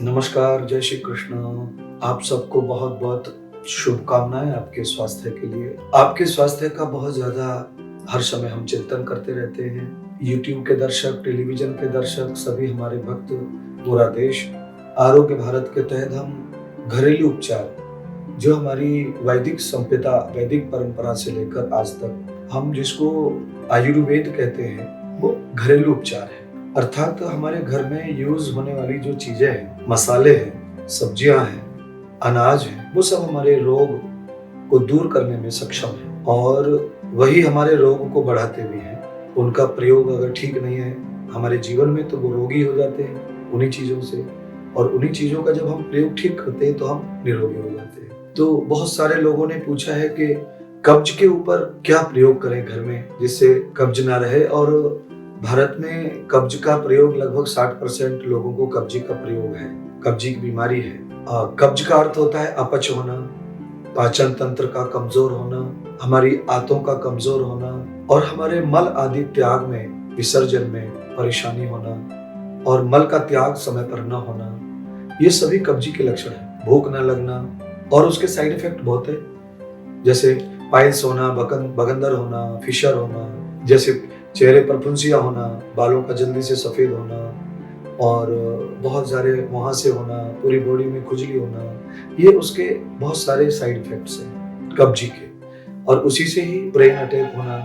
नमस्कार, जय श्री कृष्ण। आप सबको बहुत बहुत शुभकामनाएं आपके स्वास्थ्य के लिए। आपके स्वास्थ्य का बहुत ज़्यादा हर समय हम चिंतन करते रहते हैं। यूट्यूब के दर्शक, टेलीविज़न के दर्शक, सभी हमारे भक्त, पूरा देश, आरोग्य भारत के तहत हम घरेलू उपचार, जो हमारी वैदिक संपिता, वैदिक परंपरा से लेकर आज तक हम जिसको आयुर्वेद कहते हैं, वो घरेलू उपचार है। अर्थात हमारे घर में यूज होने वाली जो चीजें हैं, मसाले हैं, सब्जियां हैं, अनाज है, वो सब हमारे रोग को दूर करने में सक्षम है और वही हमारे रोग को बढ़ाते भी हैं। उनका प्रयोग अगर ठीक नहीं है हमारे जीवन में तो वो रोगी हो जाते हैं उन्हीं चीजों से, और उन्हीं चीजों का जब हम प्रयोग ठीक करते हैं तो हम निरोगी हो जाते हैं। तो बहुत सारे लोगों ने पूछा है कि कब्ज के ऊपर क्या प्रयोग करें घर में जिससे कब्ज ना रहे, और भारत में कब्ज का प्रयोग लगभग 60% लोगों को कब्जी का प्रयोग है, कब्जी की बीमारी है। कब्ज का अर्थ होता है अपच होना, पाचन तंत्र का कमजोर होना, हमारी आंतों का कमजोर होना और हमारे मल आदि त्याग में, विसर्जन में परेशानी होना और मल का त्याग समय पर न होना, ये सभी कब्जी के लक्षण है। भूख न लगना और उसके साइड इफेक्ट बहुत है, जैसे पाइल्स होना, बगंदर होना, फिशर होना, जैसे चेहरे पर फुंसियां होना, बालों का जल्दी से सफेद होना और बहुत सारे मुहासे होना, पूरी बॉडी में खुजली होना, ये उसके बहुत सारे साइड इफेक्ट्स हैं कब्जी के। और उसी से ही ब्रेन अटैक होना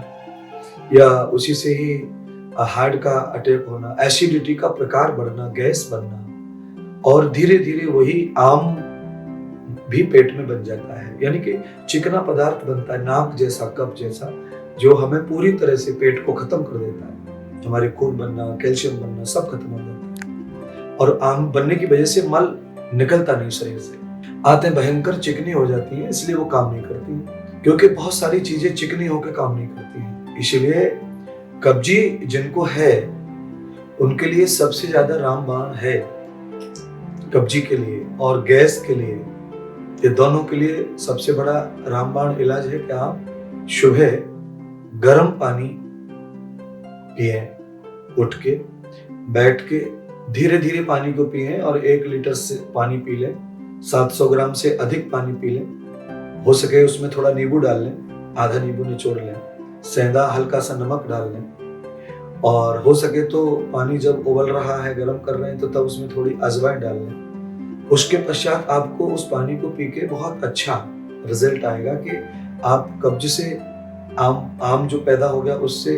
या उसी से ही हार्ट का अटैक होना, एसिडिटी का प्रकार बढ़ना, गैस बनना और धीरे धीरे वही आम भी पेट में बन जाता है, यानी कि चिकना पदार्थ बनता है, नाक जैसा, कप जैसा, जो हमें पूरी तरह से पेट को खत्म कर देता है। हमारे खून बनना, कैल्शियम बनना सब खत्म हो जाता है और आम बनने की वजह से मल निकलता नहीं शरीर से। आंतें भयंकर चिकनी हो जाती हैं, इसलिए वो काम नहीं करती, क्योंकि बहुत सारी चीजें चिकनी होकर काम नहीं करती हैं। इसीलिए कब्जी जिनको है उनके लिए सबसे ज्यादा रामबाण है, कब्जी के लिए और गैस के लिए, ये दोनों के लिए सबसे बड़ा रामबाण इलाज है कि आप सुबह गर्म पानी पिए, उठ के बैठ के धीरे धीरे पानी को पिए और 1 लीटर से पानी पी लें, 700 ग्राम से अधिक पानी पी लें। हो सके उसमें थोड़ा नींबू डाल लें, आधा नींबू निचोड़ लें, सेंधा हल्का सा नमक डाल लें और हो सके तो पानी जब उबल रहा है, गर्म कर रहे हैं, तो तब उसमें थोड़ी अजवाइन डाल लें। उसके पश्चात आपको उस पानी को पी के बहुत अच्छा रिजल्ट आएगा कि आप कब्ज से आम जो पैदा हो गया उससे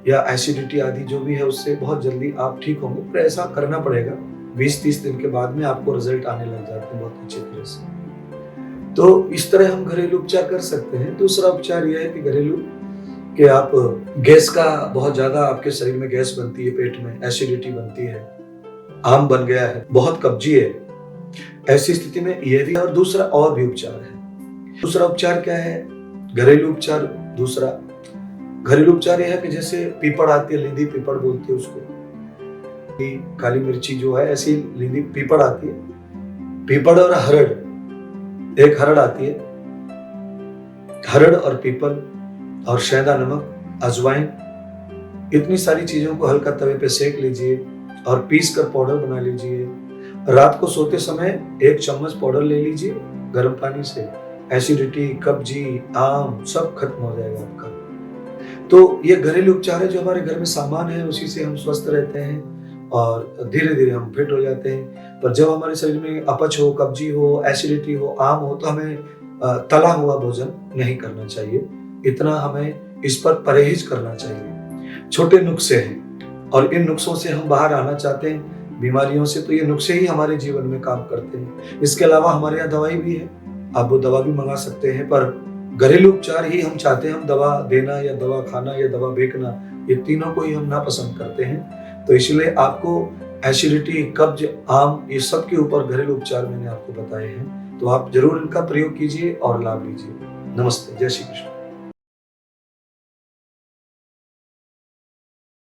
या एसिडिटी आदि जो भी है उससे बहुत जल्दी आप ठीक होंगे। पर ऐसा करना पड़ेगा, 20-30 दिन के बाद में आपको रिजल्ट आने लग जाते हैं बहुत अच्छे तरह से। तो इस तरह हम घरेलू उपचार कर सकते हैं। दूसरा उपचार यह है कि घरेलू कि आप गैस का बहुत ज्यादा आपके शरीर में गैस बनती है, पेट में एसिडिटी बनती है, आम बन गया है, बहुत कब्जी है, ऐसी स्थिति में यह भी और दूसरा और भी उपचार है। दूसरा उपचार क्या है? घरेलू उपचार दूसरा घरेलू उपचार यह है कि जैसे पीपड़ आती है, लींदी पीपड़ बोलते हैं उसको, काली मिर्ची जो है ऐसी लींदी पीपड़ आती है, पीपड़ और हरड़, एक हरड़ आती है, हरड़ और पीपल और सेंधा नमक, अजवाइन, इतनी सारी चीजों को हल्का तवे पे सेक लीजिए और पीस कर पाउडर बना लीजिए। रात को सोते समय 1 चम्मच पाउडर ले लीजिए गर्म पानी से, एसिडिटी, कब्जी, आम सब खत्म हो जाएगा आपका। तो ये घरेलू उपचार है जो हमारे घर में सामान है, उसी से हम स्वस्थ रहते हैं और धीरे धीरे हम फिट हो जाते हैं। पर जब हमारे शरीर में अपच हो, कब्जी हो, एसिडिटी हो, आम हो, तो हमें तला हुआ भोजन नहीं करना चाहिए, इतना हमें इस पर परहेज करना चाहिए। छोटे नुस्खे हैं और इन नुस्खों से हम बाहर आना चाहते हैं बीमारियों से, तो ये नुस्खे ही हमारे जीवन में काम करते हैं। इसके अलावा हमारे यहाँ दवाई भी है, आप वो दवा भी मंगा सकते हैं, पर घरेलू उपचार ही हम चाहते हैं। हम दवा देना या दवा खाना या दवा बेचना, ये तीनों को ही हम ना पसंद करते हैं। तो इसलिए आपको एसिडिटी, कब्ज, आम, ये सब के ऊपर घरेलू उपचार मैंने आपको बताए हैं, तो आप जरूर इनका प्रयोग कीजिए और लाभ लीजिए। नमस्ते, जय श्री कृष्ण।